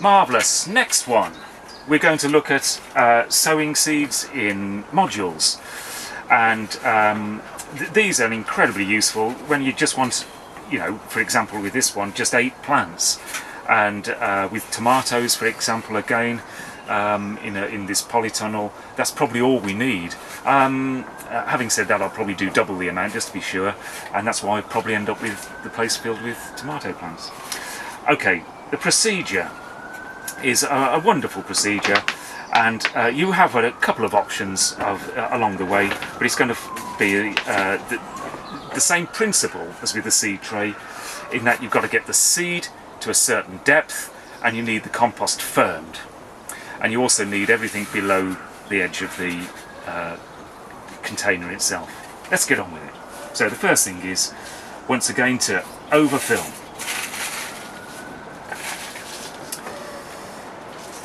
Marvellous. Next one, we're going to look at sowing seeds in modules, and these are incredibly useful when you just want, you know, for example with this one, just 8 plants, and with tomatoes, for example, again in this polytunnel, that's probably all we need. Having said that, I'll probably do double the amount just to be sure, and that's why I probably end up with the place filled with tomato plants. Okay, the procedure is a wonderful procedure, and you have a couple of options along the way, but it's going to be the same principle as with the seed tray, in that you've got to get the seed to a certain depth and you need the compost firmed, and you also need everything below the edge of the container itself. Let's get on with it. So the first thing is, once again, to overfill.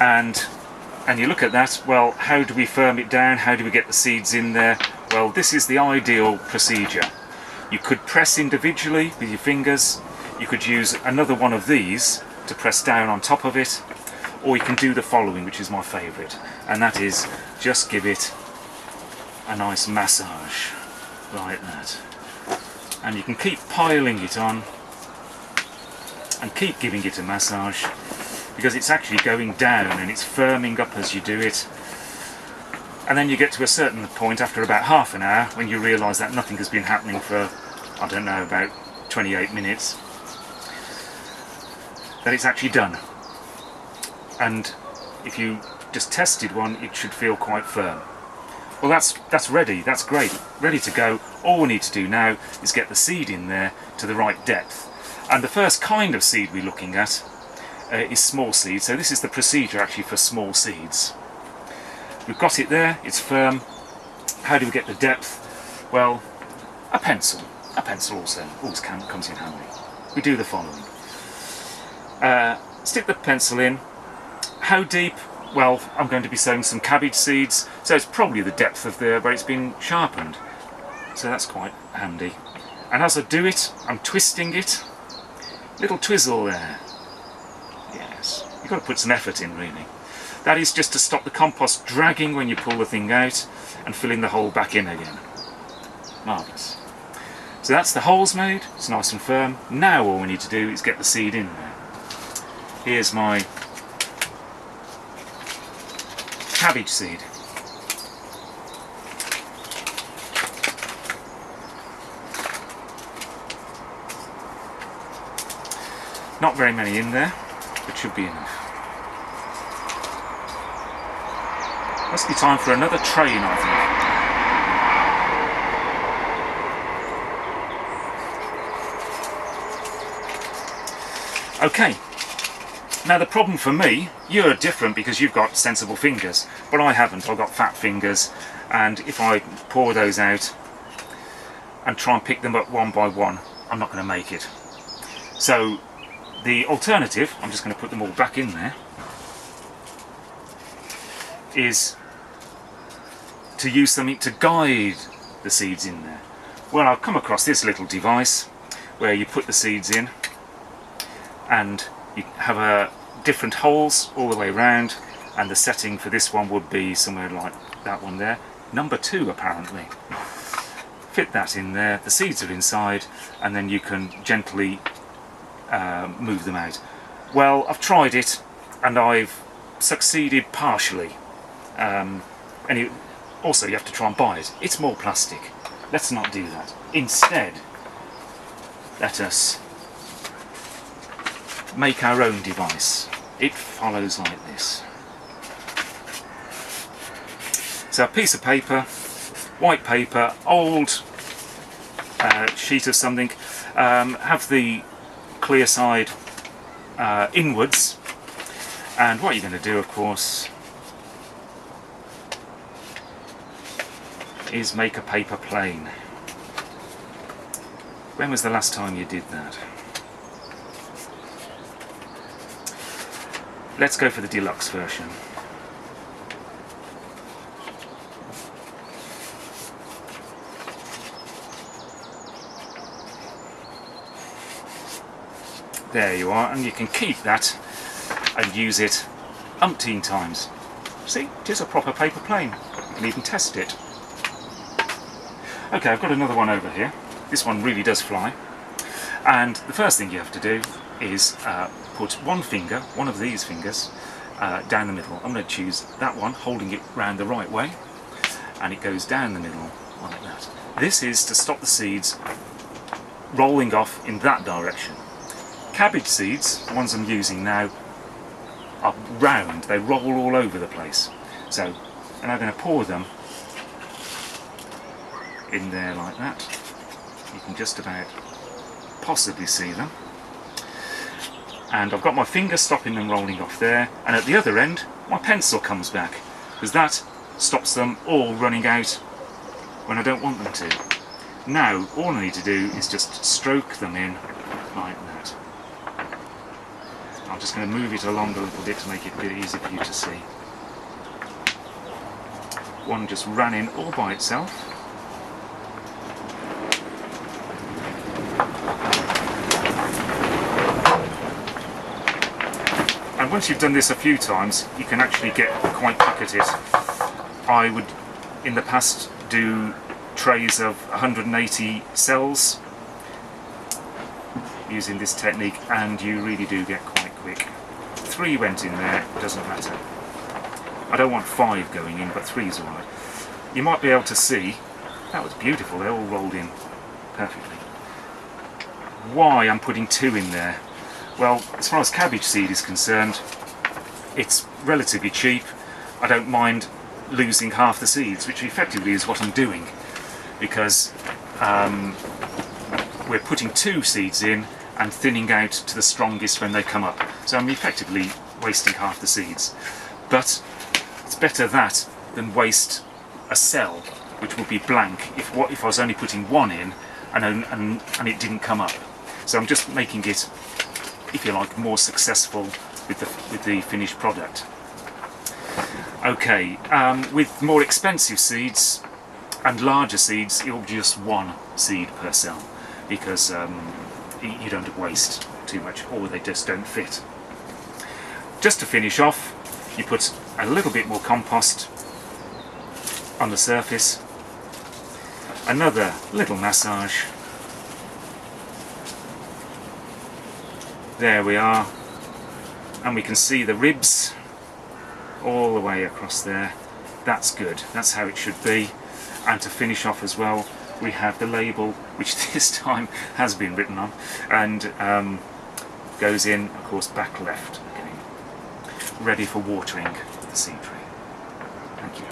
And you look at that, well, how do we firm it down? How do we get the seeds in there? Well, this is the ideal procedure. You could press individually with your fingers, you could use another one of these to press down on top of it, or you can do the following, which is my favourite, and that is just give it a nice massage, like that. And you can keep piling it on and keep giving it a massage, because it's actually going down and it's firming up as you do it. And then you get to a certain point after about half an hour when you realise that nothing has been happening for, I don't know, about 28 minutes, that it's actually done. And if you just tested one, it should feel quite firm. Well, that's ready, that's great, ready to go. All we need to do now is get the seed in there to the right depth. And the first kind of seed we're looking at is small seed, so this is the procedure actually for small seeds. We've got it there, it's firm. How do we get the depth? Well, a pencil also always comes in handy. We do the following. Stick the pencil in. How deep? Well, I'm going to be sowing some cabbage seeds, so it's probably the depth of where it's been sharpened, so that's quite handy. And as I do it, I'm twisting it. Little twizzle there. Yes, you've got to put some effort in, really. That is just to stop the compost dragging when you pull the thing out and filling the hole back in again. Marvellous. So that's the holes made, it's nice and firm. Now all we need to do is get the seed in there. Here's my cabbage seed. Not very many in there, but should be enough. Must be time for another train, I think. Okay, now the problem for me, you're different because you've got sensible fingers, but I haven't. I've got fat fingers, and if I pour those out and try and pick them up one by one, I'm not going to make it. So the alternative, I'm just going to put them all back in there, is to use something to guide the seeds in there. Well, I've come across this little device where you put the seeds in and you have different holes all the way around, and the setting for this one would be somewhere like that one there, number 2 apparently. Fit that in there, the seeds are inside, and then you can gently move them out. Well, I've tried it and I've succeeded partially. Also you have to try and buy it. It's more plastic. Let's not do that. Instead, let us make our own device. It follows like this. So a piece of paper, white paper, old sheet of something, have the clear side inwards, and what you're going to do, of course, is make a paper plane. When was the last time you did that? Let's go for the deluxe version. There you are, and you can keep that and use it umpteen times. See, it is a proper paper plane. You can even test it. Okay, I've got another one over here. This one really does fly. And the first thing you have to do is put one finger, one of these fingers, down the middle. I'm going to choose that one, holding it round the right way, and it goes down the middle like that. This is to stop the seeds rolling off in that direction. Cabbage seeds, the ones I'm using now, are round, they roll all over the place. So and I'm going to pour them in there like that. You can just about possibly see them. And I've got my finger stopping them rolling off there, and at the other end my pencil comes back, because that stops them all running out when I don't want them to. Now all I need to do is just stroke them in like that. I'm just going to move it along a little bit to make it a bit easier for you to see. One just ran in all by itself. And once you've done this a few times, you can actually get quite quick at it. I would, in the past, do trays of 180 cells using this technique, and you really do get quite quick. 3 went in there, doesn't matter. I don't want 5 going in, but 3's alright. You might be able to see, that was beautiful, they all rolled in perfectly. Why I'm putting 2 in there? Well, as far as cabbage seed is concerned, it's relatively cheap. I don't mind losing half the seeds, which effectively is what I'm doing, because we're putting 2 seeds in and thinning out to the strongest when they come up. So I'm effectively wasting half the seeds. But it's better that than waste a cell, which would be blank if I was only putting 1 in and it didn't come up. So I'm just making it, if you like, more successful with the finished product. Okay, with more expensive seeds and larger seeds, it'll be just 1 seed per cell, because you don't waste too much, or they just don't fit. Just to finish off, you put a little bit more compost on the surface, another little massage. There we are, and we can see the ribs all the way across there. That's good, that's how it should be. And to finish off as well, we have the label, which this time has been written on, and goes in, of course, back left, okay. Ready for watering the seed tray. Thank you.